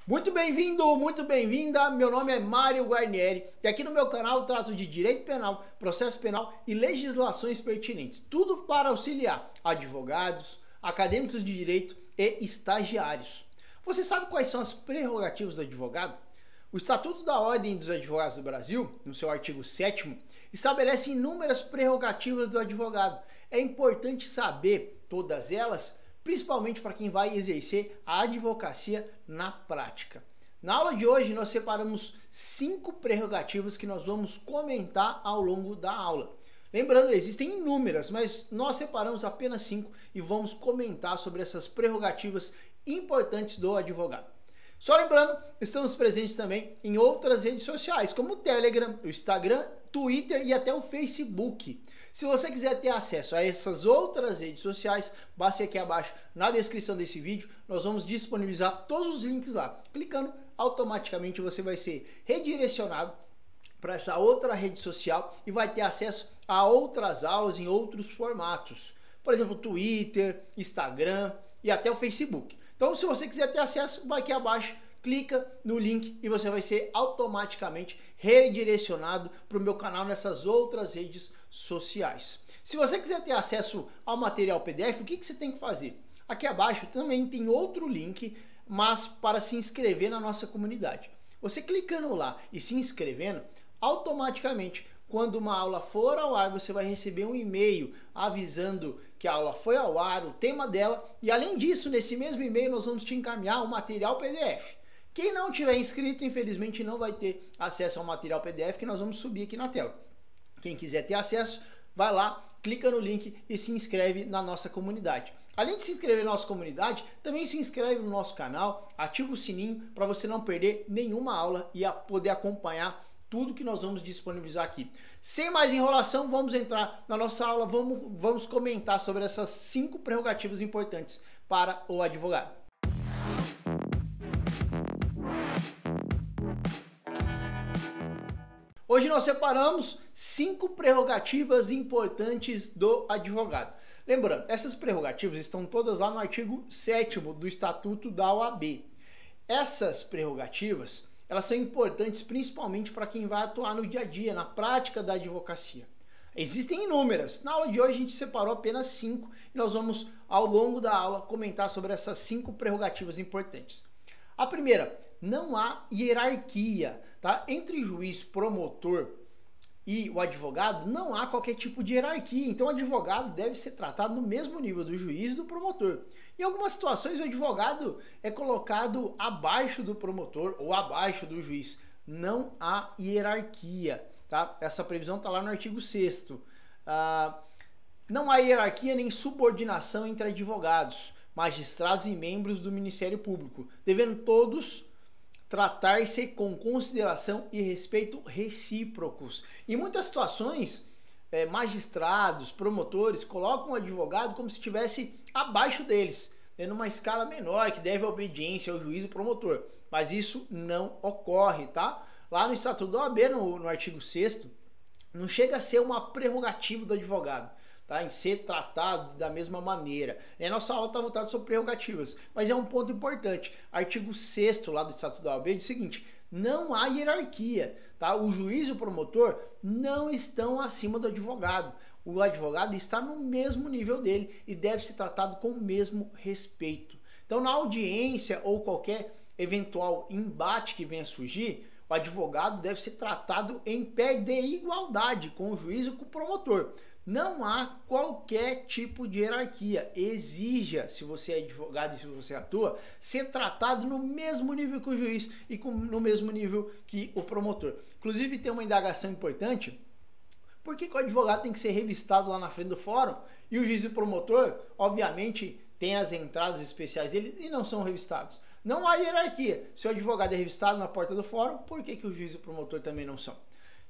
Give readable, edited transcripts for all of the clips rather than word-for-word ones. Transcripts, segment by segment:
Muito bem-vinda. Meu nome é Mário Guarnieri e aqui no meu canal eu trato de direito penal, processo penal e legislações pertinentes. Tudo para auxiliar advogados, acadêmicos de direito e estagiários. Você sabe quais são as prerrogativas do advogado? O Estatuto da Ordem dos Advogados do Brasil, no seu artigo 7º, estabelece inúmeras prerrogativas do advogado. É importante saber todas elas, principalmente para quem vai exercer a advocacia na prática. Na aula de hoje nós separamos 5 prerrogativas que nós vamos comentar ao longo da aula. Lembrando, existem inúmeras, mas nós separamos apenas 5 e vamos comentar sobre essas prerrogativas importantes do advogado. Só lembrando, estamos presentes também em outras redes sociais, como o Telegram, o Instagram, Twitter e até o Facebook. Se você quiser ter acesso a essas outras redes sociais, basta ir aqui abaixo na descrição desse vídeo, nós vamos disponibilizar todos os links lá. Clicando, automaticamente você vai ser redirecionado para essa outra rede social e vai ter acesso a outras aulas em outros formatos. Por exemplo, Twitter, Instagram e até o Facebook. Então, se você quiser ter acesso, vai aqui abaixo, clica no link e você vai ser automaticamente redirecionado para o meu canal nessas outras redes sociais. Se você quiser ter acesso ao material PDF, o que você tem que fazer? Aqui abaixo também tem outro link, mas para se inscrever na nossa comunidade. Você clicando lá e se inscrevendo, automaticamente, quando uma aula for ao ar, você vai receber um e-mail avisando que a aula foi ao ar, o tema dela, e além disso, nesse mesmo e-mail nós vamos te encaminhar o material PDF. Quem não tiver inscrito, infelizmente, não vai ter acesso ao material PDF que nós vamos subir aqui na tela. Quem quiser ter acesso, vai lá, clica no link e se inscreve na nossa comunidade. Além de se inscrever na nossa comunidade, também se inscreve no nosso canal, ativa o sininho para você não perder nenhuma aula e poder acompanhar tudo que nós vamos disponibilizar aqui. Sem mais enrolação, vamos entrar na nossa aula, vamos comentar sobre essas 5 prerrogativas importantes para o advogado. Hoje nós separamos 5 prerrogativas importantes do advogado. Lembrando, essas prerrogativas estão todas lá no artigo 7º do Estatuto da OAB. Essas prerrogativas, elas são importantes principalmente para quem vai atuar no dia a dia, na prática da advocacia. Existem inúmeras. Na aula de hoje a gente separou apenas 5 e nós vamos, ao longo da aula, comentar sobre essas 5 prerrogativas importantes. A primeira, não há hierarquia, tá? Entre juiz, promotor e o advogado, não há qualquer tipo de hierarquia. Então o advogado deve ser tratado no mesmo nível do juiz e do promotor. Em algumas situações o advogado é colocado abaixo do promotor ou abaixo do juiz. Não há hierarquia, tá? Essa previsão está lá no artigo 6º. Não há hierarquia nem subordinação entre advogados, magistrados e membros do Ministério Público, devendo todos tratar-se com consideração e respeito recíprocos. Em muitas situações, magistrados, promotores colocam o advogado como se estivesse abaixo deles, numa escala menor, que deve obediência ao juiz e promotor. Mas isso não ocorre, tá? Lá no Estatuto da OAB, no artigo 6º, não chega a ser uma prerrogativa do advogado, tá? Em ser tratado da mesma maneira. E a nossa aula está voltada sobre prerrogativas, mas é um ponto importante. Artigo 6º lá do Estatuto da OAB diz o seguinte: não há hierarquia, tá? O juiz e o promotor não estão acima do advogado. O advogado está no mesmo nível dele e deve ser tratado com o mesmo respeito. Então, na audiência ou qualquer eventual embate que venha a surgir, o advogado deve ser tratado em pé de igualdade com o juiz e com o promotor. Não há qualquer tipo de hierarquia. Exija, se você é advogado e se você atua, ser tratado no mesmo nível que o juiz e no mesmo nível que o promotor. Inclusive, tem uma indagação importante. Por que o advogado tem que ser revistado lá na frente do fórum e o juiz e o promotor, obviamente, têm as entradas especiais dele e não são revistados? Não há hierarquia. Se o advogado é revistado na porta do fórum, por que o juiz e o promotor também não são?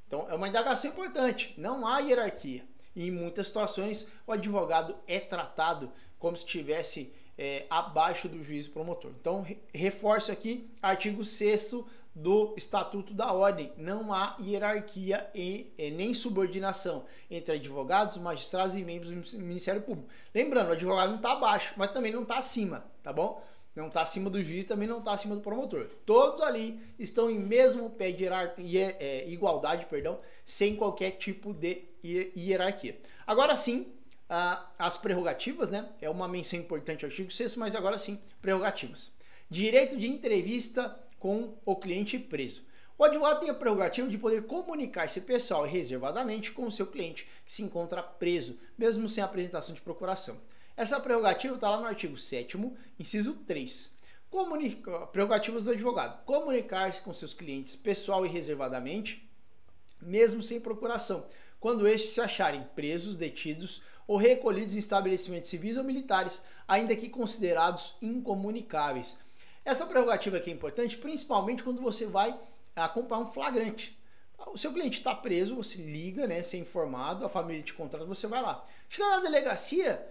Então, é uma indagação importante. Não há hierarquia. E em muitas situações, o advogado é tratado como se estivesse abaixo do juiz e promotor. Então, reforço aqui, artigo 6º do Estatuto da Ordem. Não há hierarquia e nem subordinação entre advogados, magistrados e membros do Ministério Público. Lembrando, o advogado não está abaixo, mas também não está acima, tá bom? não está acima do juiz, também não está acima do promotor. Todos ali estão em mesmo pé de igualdade, perdão, sem qualquer tipo de hierarquia. Agora sim, as prerrogativas, né? É uma menção importante ao artigo 6º, mas agora sim, prerrogativas. Direito de entrevista com o cliente preso. O advogado tem a prerrogativa de poder comunicar-se pessoal e reservadamente com o seu cliente que se encontra preso, mesmo sem apresentação de procuração. Essa prerrogativa está lá no artigo 7º, inciso 3. Prerrogativas do advogado. Comunicar-se com seus clientes pessoal e reservadamente, mesmo sem procuração, quando estes se acharem presos, detidos ou recolhidos em estabelecimentos civis ou militares, ainda que considerados incomunicáveis. Essa prerrogativa aqui é importante, principalmente quando você vai acompanhar um flagrante. O seu cliente está preso, você liga, né, ser informado, a família te contrata, você vai lá. Chega na delegacia,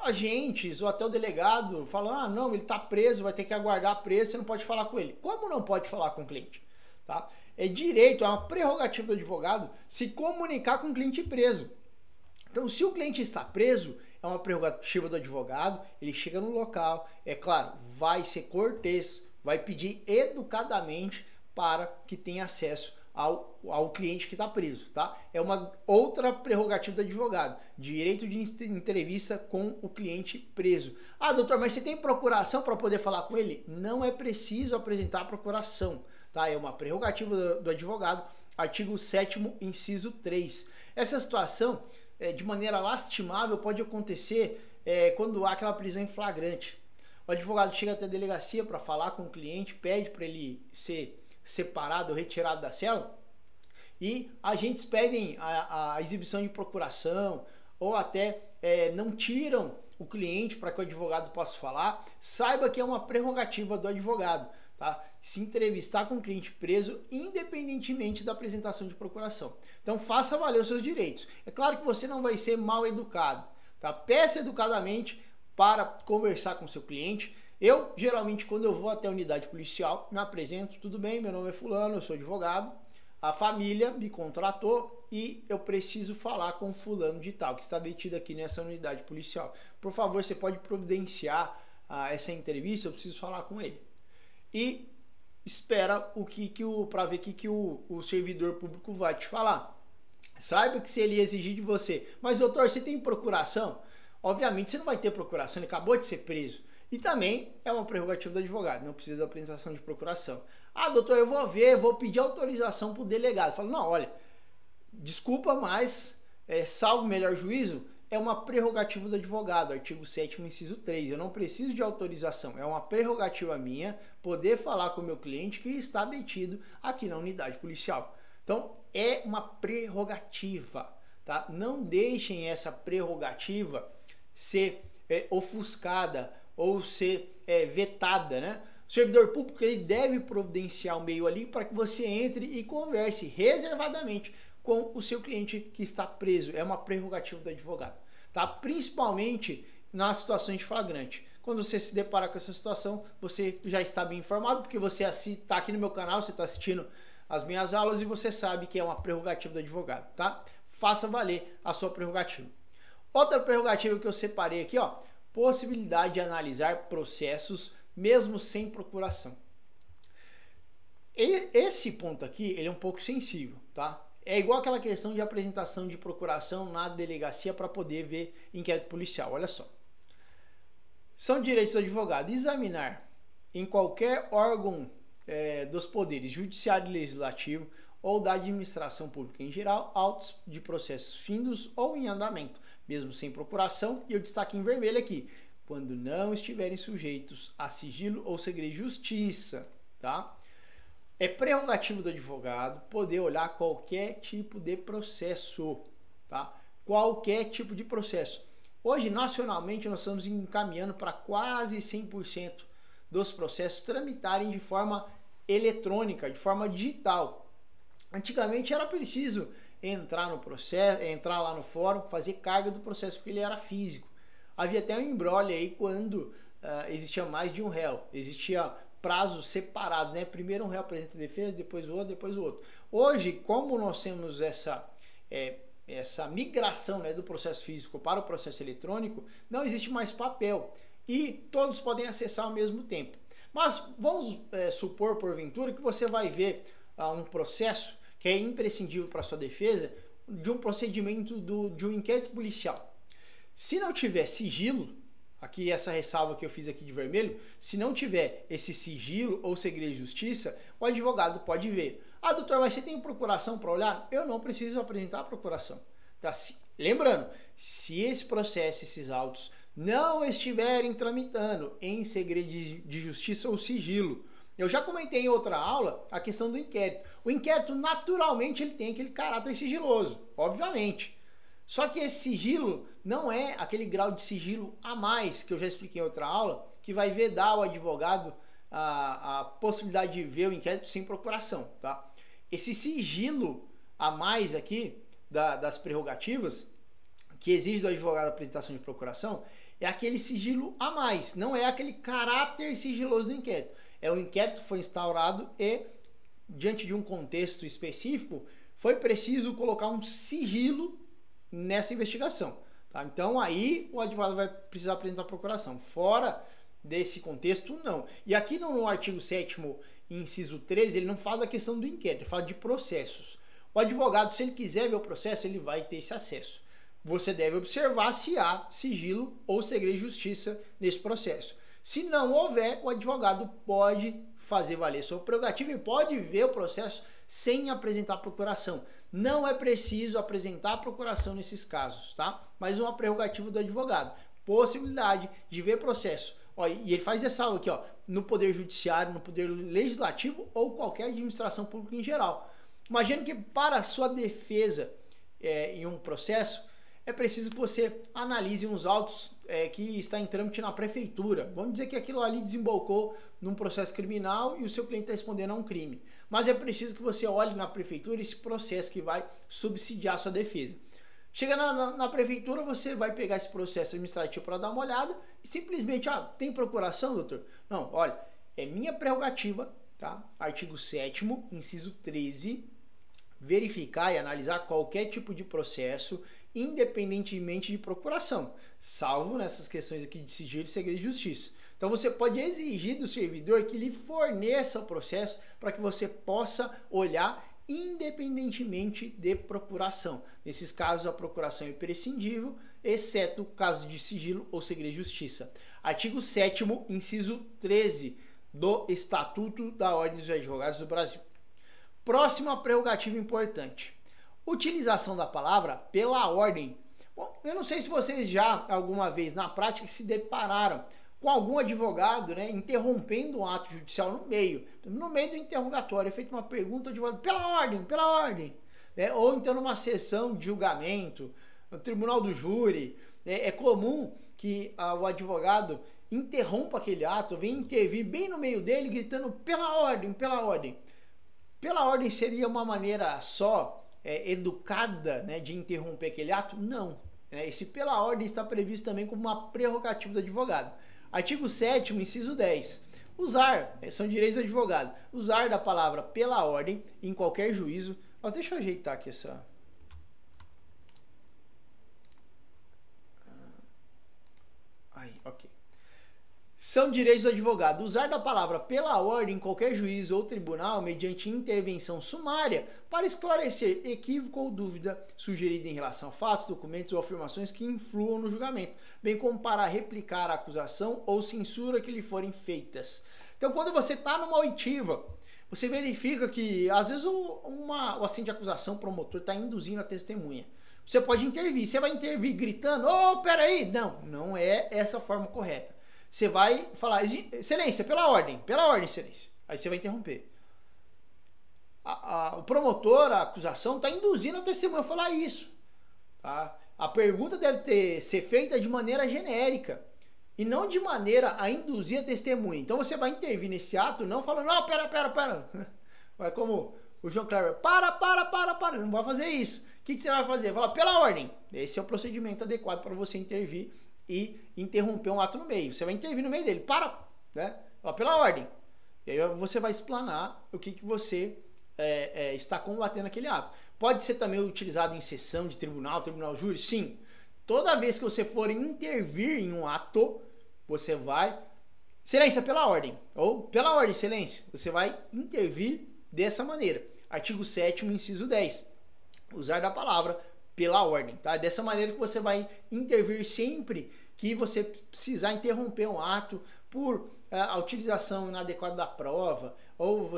agentes ou até o delegado falam, não, ele está preso, vai ter que aguardar preso, você não pode falar com ele. Como não pode falar com o cliente? Tá? É direito, é uma prerrogativa do advogado se comunicar com o cliente preso. Então, se o cliente está preso, é uma prerrogativa do advogado, ele chega no local, é claro, vai ser cortês, vai pedir educadamente para que tenha acesso ao cliente que está preso, tá? É uma outra prerrogativa do advogado, direito de entrevista com o cliente preso. Doutor, mas você tem procuração para poder falar com ele? Não é preciso apresentar a procuração, tá? É uma prerrogativa do advogado, artigo 7º, inciso 3. Essa situação, de maneira lastimável, pode acontecer quando há aquela prisão em flagrante. O advogado chega até a delegacia para falar com o cliente, pede para ele ser separado ou retirado da cela, e agentes pedem a exibição de procuração ou até não tiram o cliente para que o advogado possa falar. Saiba que é uma prerrogativa do advogado, tá? Se entrevistar com o cliente preso independentemente da apresentação de procuração. Então faça valer os seus direitos. É claro que você não vai ser mal educado, tá? Peça educadamente para conversar com o seu cliente. Eu, geralmente, quando eu vou até a unidade policial, me apresento, tudo bem, meu nome é fulano, eu sou advogado, a família me contratou e eu preciso falar com fulano de tal, que está detido aqui nessa unidade policial. Por favor, você pode providenciar essa entrevista, eu preciso falar com ele. E espera para ver o que o servidor público vai te falar. Saiba que se ele exigir de você, mas doutor, você tem procuração? Obviamente você não vai ter procuração, ele acabou de ser preso. E também é uma prerrogativa do advogado, não precisa da apresentação de procuração. Doutor, eu vou pedir autorização para o delegado. Falo, não, olha, desculpa, mas salvo o melhor juízo, é uma prerrogativa do advogado, artigo 7º, inciso 3. Eu não preciso de autorização, é uma prerrogativa minha poder falar com o meu cliente que está detido aqui na unidade policial. Então, é uma prerrogativa, tá? Não deixem essa prerrogativa ser ofuscada ou ser vetada, né? O servidor público ele deve providenciar um meio ali para que você entre e converse reservadamente com o seu cliente que está preso. É uma prerrogativa do advogado, tá? Principalmente nas situações de flagrante. Quando você se deparar com essa situação, você já está bem informado, porque você está aqui no meu canal, você está assistindo as minhas aulas e você sabe que é uma prerrogativa do advogado, tá? Faça valer a sua prerrogativa. Outra prerrogativa que eu separei aqui, ó, possibilidade de analisar processos mesmo sem procuração. Esse ponto aqui, ele é um pouco sensível, tá? É igual aquela questão de apresentação de procuração na delegacia para poder ver inquérito policial. Olha só. São direitos do advogado examinar em qualquer órgão dos poderes judiciário e legislativo ou da administração pública em geral, autos de processos findos ou em andamento, mesmo sem procuração, e eu destaque em vermelho aqui, quando não estiverem sujeitos a sigilo ou segredo de justiça, tá? É prerrogativo do advogado poder olhar qualquer tipo de processo, tá? Qualquer tipo de processo. Hoje, nacionalmente, nós estamos encaminhando para quase 100% dos processos tramitarem de forma eletrônica, de forma digital. Antigamente era preciso entrar no processo, entrar lá no fórum, fazer carga do processo, porque ele era físico. Havia até um imbróglio aí quando existia mais de um réu, existia prazos separados, né? Primeiro um réu apresenta a defesa, depois o outro, depois o outro. Hoje, como nós temos essa migração, né, do processo físico para o processo eletrônico, não existe mais papel. e todos podem acessar ao mesmo tempo. Mas vamos supor, porventura, que você vai ver um processo que é imprescindível para sua defesa de um procedimento de um inquérito policial. Se não tiver sigilo, aqui essa ressalva que eu fiz aqui de vermelho, se não tiver esse sigilo ou segredo de justiça, o advogado pode ver. Ah, doutor, mas você tem procuração para olhar? Eu não preciso apresentar a procuração. Tá? Lembrando, se esse processo, esses autos, não estiverem tramitando em segredo de justiça ou sigilo, eu já comentei em outra aula a questão do inquérito. O inquérito, naturalmente, ele tem aquele caráter sigiloso, obviamente. Só que esse sigilo não é aquele grau de sigilo a mais, que eu já expliquei em outra aula, que vai vedar ao advogado a possibilidade de ver o inquérito sem procuração. Tá? Esse sigilo a mais aqui, das prerrogativas, que exige do advogado a apresentação de procuração, é aquele sigilo a mais, não é aquele caráter sigiloso do inquérito. O inquérito foi instaurado e, diante de um contexto específico, foi preciso colocar um sigilo nessa investigação. Tá? Então aí o advogado vai precisar apresentar a procuração. Fora desse contexto, não. E aqui no artigo 7º, inciso 13, ele não fala da questão do inquérito, ele fala de processos. O advogado, se ele quiser ver o processo, ele vai ter esse acesso. Você deve observar se há sigilo ou segredo de justiça nesse processo. Se não houver, o advogado pode fazer valer sua prerrogativa e pode ver o processo sem apresentar a procuração. Não é preciso apresentar a procuração nesses casos, tá? Mas uma prerrogativa do advogado. Possibilidade de ver processo. Ó, e ele faz essa aula aqui, ó, no Poder Judiciário, no Poder Legislativo ou qualquer administração pública em geral. Imagina que para a sua defesa em um processo, é preciso que você analise uns autos que está em trâmite na prefeitura. Vamos dizer que aquilo ali desembocou num processo criminal e o seu cliente está respondendo a um crime. Mas é preciso que você olhe na prefeitura esse processo que vai subsidiar a sua defesa. Chega na prefeitura, você vai pegar esse processo administrativo para dar uma olhada e simplesmente, tem procuração, doutor? Não, olha, é minha prerrogativa, tá? Artigo 7º, inciso 13, verificar e analisar qualquer tipo de processo, independentemente de procuração, salvo nessas questões aqui de sigilo e segredo de justiça. Então você pode exigir do servidor que lhe forneça o processo para que você possa olhar independentemente de procuração. Nesses casos a procuração é imprescindível, exceto o caso de sigilo ou segredo de justiça. Artigo 7º, inciso 13 do Estatuto da Ordem dos Advogados do Brasil. Próxima prerrogativa importante. Utilização da palavra pela ordem. Bom, eu não sei se vocês já alguma vez na prática se depararam com algum advogado, né, interrompendo um ato judicial no meio do interrogatório, é feita uma pergunta, o advogado, pela ordem, né, ou então numa sessão de julgamento, no tribunal do júri, é comum que o advogado interrompa aquele ato, venha intervir bem no meio dele, gritando pela ordem, pela ordem. Pela ordem seria uma maneira só educada, né, de interromper aquele ato? Não. Esse pela ordem está previsto também como uma prerrogativa do advogado. Artigo 7º, inciso 10. Usar, são direitos do advogado, usar da palavra pela ordem em qualquer juízo. Mas deixa eu ajeitar aqui essa... Aí, ok. São direitos do advogado usar da palavra pela ordem em qualquer juízo ou tribunal mediante intervenção sumária para esclarecer equívoco ou dúvida sugerida em relação a fatos, documentos ou afirmações que influam no julgamento, bem como para replicar a acusação ou censura que lhe forem feitas. Então, quando você está numa oitiva, você verifica que, às vezes, o assento de acusação, o promotor, está induzindo a testemunha. Você pode intervir. Você vai intervir gritando, peraí. Não, não é essa a forma correta. Você vai falar, excelência, pela ordem, excelência. Aí você vai interromper. O promotor, a acusação, está induzindo a testemunha a falar isso. Tá? A pergunta deve ser feita de maneira genérica e não de maneira a induzir a testemunha. Então você vai intervir nesse ato não falando, não, pera. Vai como o João Kleber, para. Não vai fazer isso. O que você vai fazer? Falar pela ordem. Esse é o procedimento adequado para você intervir e interromper um ato no meio. Você vai intervir no meio dele. Né? Fala, pela ordem. E aí você vai explanar o que você está combatendo aquele ato. Pode ser também utilizado em sessão de tribunal júri? Sim. Toda vez que você for intervir em um ato, você vai... Excelência, pela ordem. Ou pela ordem, excelência. Você vai intervir dessa maneira. Artigo 7º, inciso 10. Usar da palavra pela ordem, tá? Dessa maneira que você vai intervir sempre que você precisar interromper um ato por a utilização inadequada da prova, ou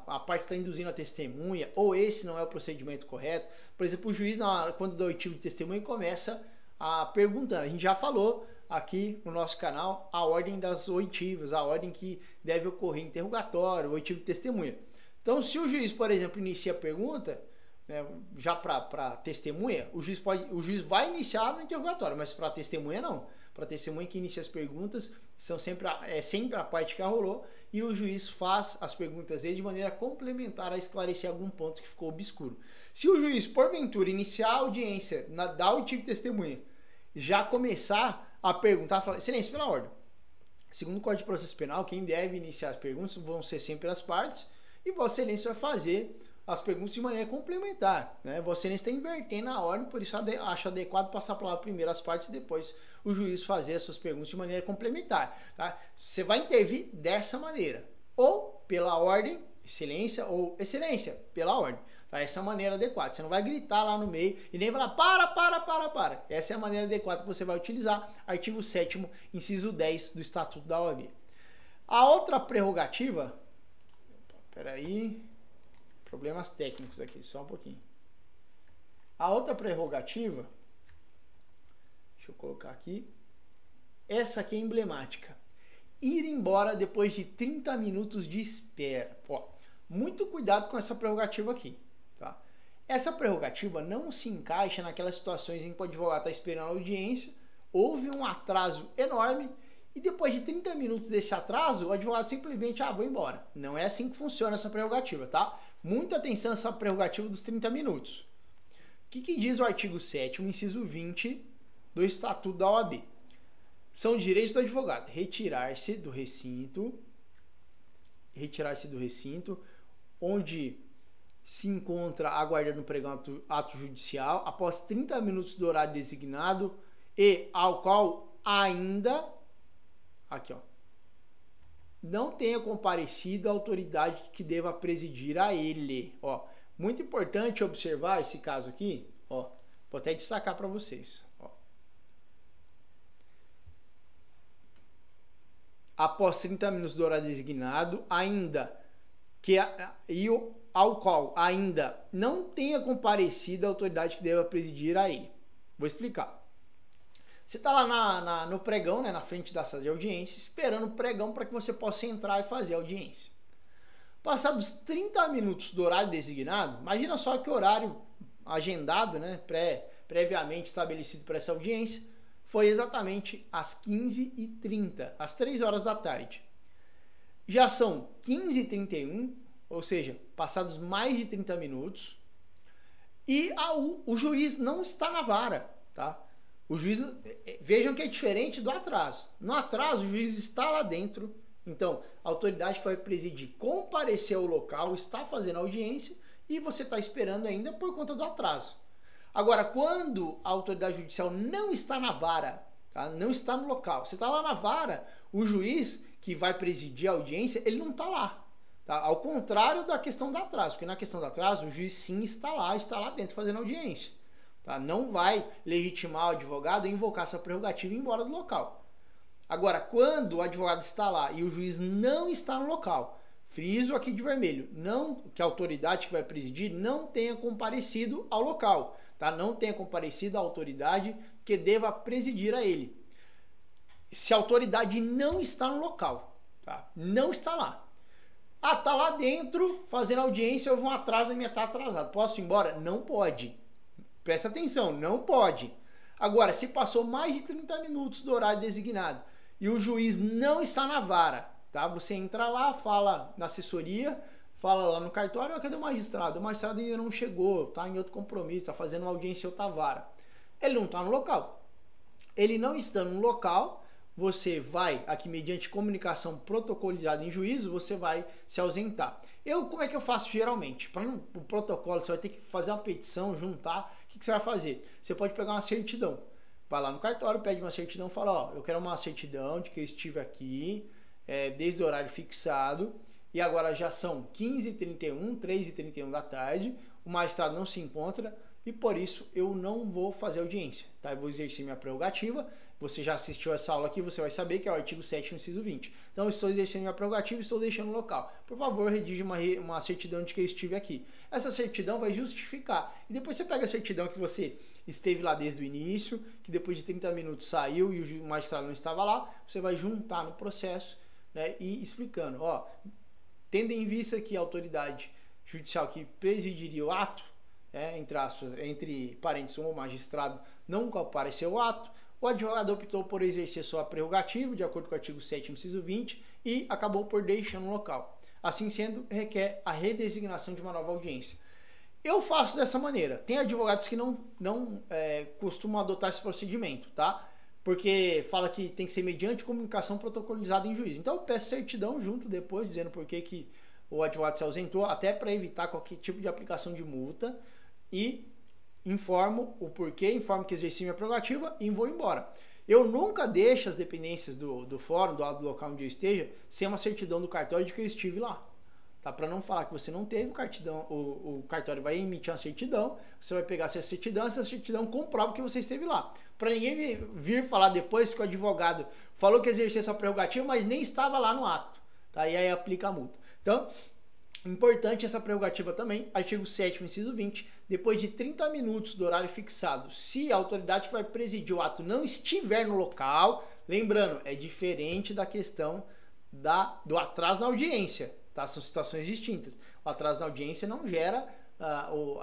a parte está induzindo a testemunha, ou esse não é o procedimento correto. Por exemplo, o juiz, quando dá oitiva de testemunha, começa a perguntar. A gente já falou aqui no nosso canal a ordem das oitivas, a ordem que deve ocorrer interrogatório, oitivo de testemunha. Então, se o juiz, por exemplo, inicia a pergunta, né, já para testemunha, o juiz vai iniciar no interrogatório, mas para testemunha não. Para testemunha que inicia as perguntas são sempre a parte que rolou, e o juiz faz as perguntas dele de maneira complementar a esclarecer algum ponto que ficou obscuro. Se o juiz, porventura, iniciar a audiência da oitiva de testemunha, já começar a perguntar, falar, excelência, pela ordem. Segundo o Código de Processo Penal, quem deve iniciar as perguntas vão ser sempre as partes, e Vossa Excelência vai fazer as perguntas de maneira complementar, né? Vossa Excelência está invertendo a ordem, por isso acho adequado passar a palavra primeiro às partes e depois o juiz fazer as suas perguntas de maneira complementar, tá? Você vai intervir dessa maneira, ou pela ordem, excelência, ou excelência, pela ordem, tá? Essa é a maneira adequada. Você não vai gritar lá no meio e nem falar para. Essa é a maneira adequada que você vai utilizar. Artigo 7º, inciso 10 do Estatuto da OAB. A outra prerrogativa, peraí, problemas técnicos aqui, só um pouquinho. A outra prerrogativa, deixa eu colocar aqui, essa aqui é emblemática. Ir embora depois de 30 minutos de espera. Ó, muito cuidado com essa prerrogativa aqui, tá? Essa prerrogativa não se encaixa naquelas situações em que o advogado está esperando a audiência, houve um atraso enorme, e depois de 30 minutos desse atraso, o advogado simplesmente, vou embora. Não é assim que funciona essa prerrogativa, tá? Muita atenção nessa prerrogativa dos 30 minutos. O que diz o artigo 7º, inciso 20 do Estatuto da OAB? São direitos do advogado retirar-se do recinto onde se encontra aguardando o pregão ato judicial após 30 minutos do horário designado e ao qual ainda... Aqui, ó. Não tenha comparecido a autoridade que deva presidir a ele. Ó, muito importante observar esse caso aqui. Ó, vou até destacar para vocês. Ó. Após 30 minutos do horário designado, ainda ao qual ainda não tenha comparecido a autoridade que deva presidir a ele. Vou explicar. Você está lá no pregão, né, na frente da sala de audiência, esperando o pregão para que você possa entrar e fazer a audiência. Passados 30 minutos do horário designado, imagina só que o horário agendado, né, previamente estabelecido para essa audiência, foi exatamente às 15h30, às 3 horas da tarde. Já são 15h31, ou seja, passados mais de 30 minutos, e o juiz não está na vara, tá? O juiz, vejam que é diferente do atraso. No atraso, o juiz está lá dentro. Então, a autoridade que vai presidir compareceu ao local, está fazendo audiência e você está esperando ainda por conta do atraso. Agora, quando a autoridade judicial não está na vara, tá? Não está no local, você está lá na vara, o juiz que vai presidir a audiência, ele não está lá. Tá? Ao contrário da questão do atraso, porque na questão do atraso, o juiz sim está lá dentro fazendo audiência. Tá? Não vai legitimar o advogado a invocar sua prerrogativa e ir embora do local. Agora, quando o advogado está lá e o juiz não está no local, friso aqui de vermelho, que a autoridade que vai presidir não tenha comparecido ao local, tá? Não tenha comparecido à autoridade que deva presidir a ele. Se a autoridade não está no local, tá? Não está lá. Tá lá dentro fazendo audiência, houve um atraso e me está atrasado. Posso ir embora? Não pode. Presta atenção, não pode. Agora, se passou mais de 30 minutos do horário designado e o juiz não está na vara, tá? Você entra lá, fala na assessoria, fala lá no cartório, cadê o magistrado? O magistrado ainda não chegou, tá em outro compromisso, está fazendo uma audiência em outra vara. Ele não está no local. Ele não estando no local, você vai, aqui mediante comunicação protocolizada em juízo, você vai se ausentar. Como é que eu faço geralmente? Para o protocolo, você vai ter que fazer uma petição, juntar. O que você vai fazer? Você pode pegar uma certidão. vai lá no cartório, pede uma certidão, fala, ó, eu quero uma certidão de que eu estive aqui desde o horário fixado e agora já são 15h31, 3h31 da tarde, o magistrado não se encontra e por isso eu não vou fazer audiência, tá? Eu vou exercer minha prerrogativa. Você já assistiu essa aula aqui, você vai saber que é o artigo 7º, inciso 20. Então, eu estou exercendo minha prerrogativa e estou deixando o local. Por favor, redija uma certidão de que eu estive aqui. Essa certidão vai justificar. E depois você pega a certidão que você esteve lá desde o início, que depois de 30 minutos saiu e o magistrado não estava lá, você vai juntar no processo, né, e explicando, ó, tendo em vista que a autoridade judicial que presidiria o ato, entre parênteses, o magistrado não compareceu ao ato, o advogado optou por exercer sua prerrogativa, de acordo com o artigo 7º, inciso 20, e acabou por deixar no local. Assim sendo, requer a redesignação de uma nova audiência. Eu faço dessa maneira. Tem advogados que não costumam adotar esse procedimento, tá? Porque fala que tem que ser mediante comunicação protocolizada em juízo. Então, eu peço certidão junto depois, dizendo por que o advogado se ausentou, até para evitar qualquer tipo de aplicação de multa, e informo o porquê, informo que exerci minha prerrogativa e vou embora. Eu nunca deixo as dependências do fórum, do local onde eu esteja, sem uma certidão do cartório de que eu estive lá. Tá? Para não falar que você não teve, o cartório vai emitir uma certidão, você vai pegar essa certidão comprova que você esteve lá. Para ninguém vir falar depois que o advogado falou que exercia essa prerrogativa, mas nem estava lá no ato. Tá? E aí aplica a multa. Então, importante essa prerrogativa também, artigo 7º, inciso 20, depois de 30 minutos do horário fixado, se a autoridade que vai presidir o ato não estiver no local, lembrando, é diferente da questão do atraso na audiência, tá? São situações distintas. O atraso na audiência não gera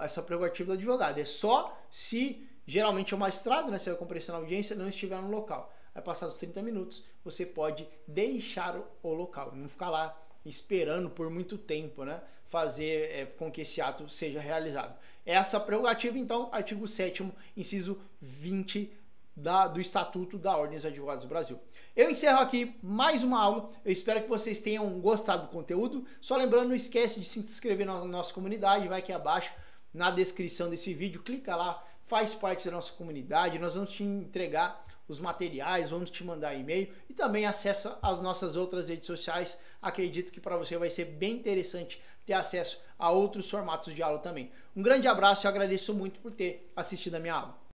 essa prerrogativa do advogado, é só se, geralmente é o magistrado, né, se vai comparecer na audiência, não estiver no local. Aí, passados 30 minutos, você pode deixar o local, não ficar lá esperando por muito tempo, né, fazer com que esse ato seja realizado. Essa prerrogativa, então, artigo 7º, inciso 20 do Estatuto da Ordem dos Advogados do Brasil. Eu encerro aqui mais uma aula, eu espero que vocês tenham gostado do conteúdo. Só lembrando, não esquece de se inscrever na nossa comunidade, vai aqui abaixo na descrição desse vídeo, clica lá, faz parte da nossa comunidade, nós vamos te entregar os materiais, vamos te mandar e-mail e também acessa as nossas outras redes sociais. Acredito que para você vai ser bem interessante ter acesso a outros formatos de aula também. Um grande abraço e agradeço muito por ter assistido a minha aula.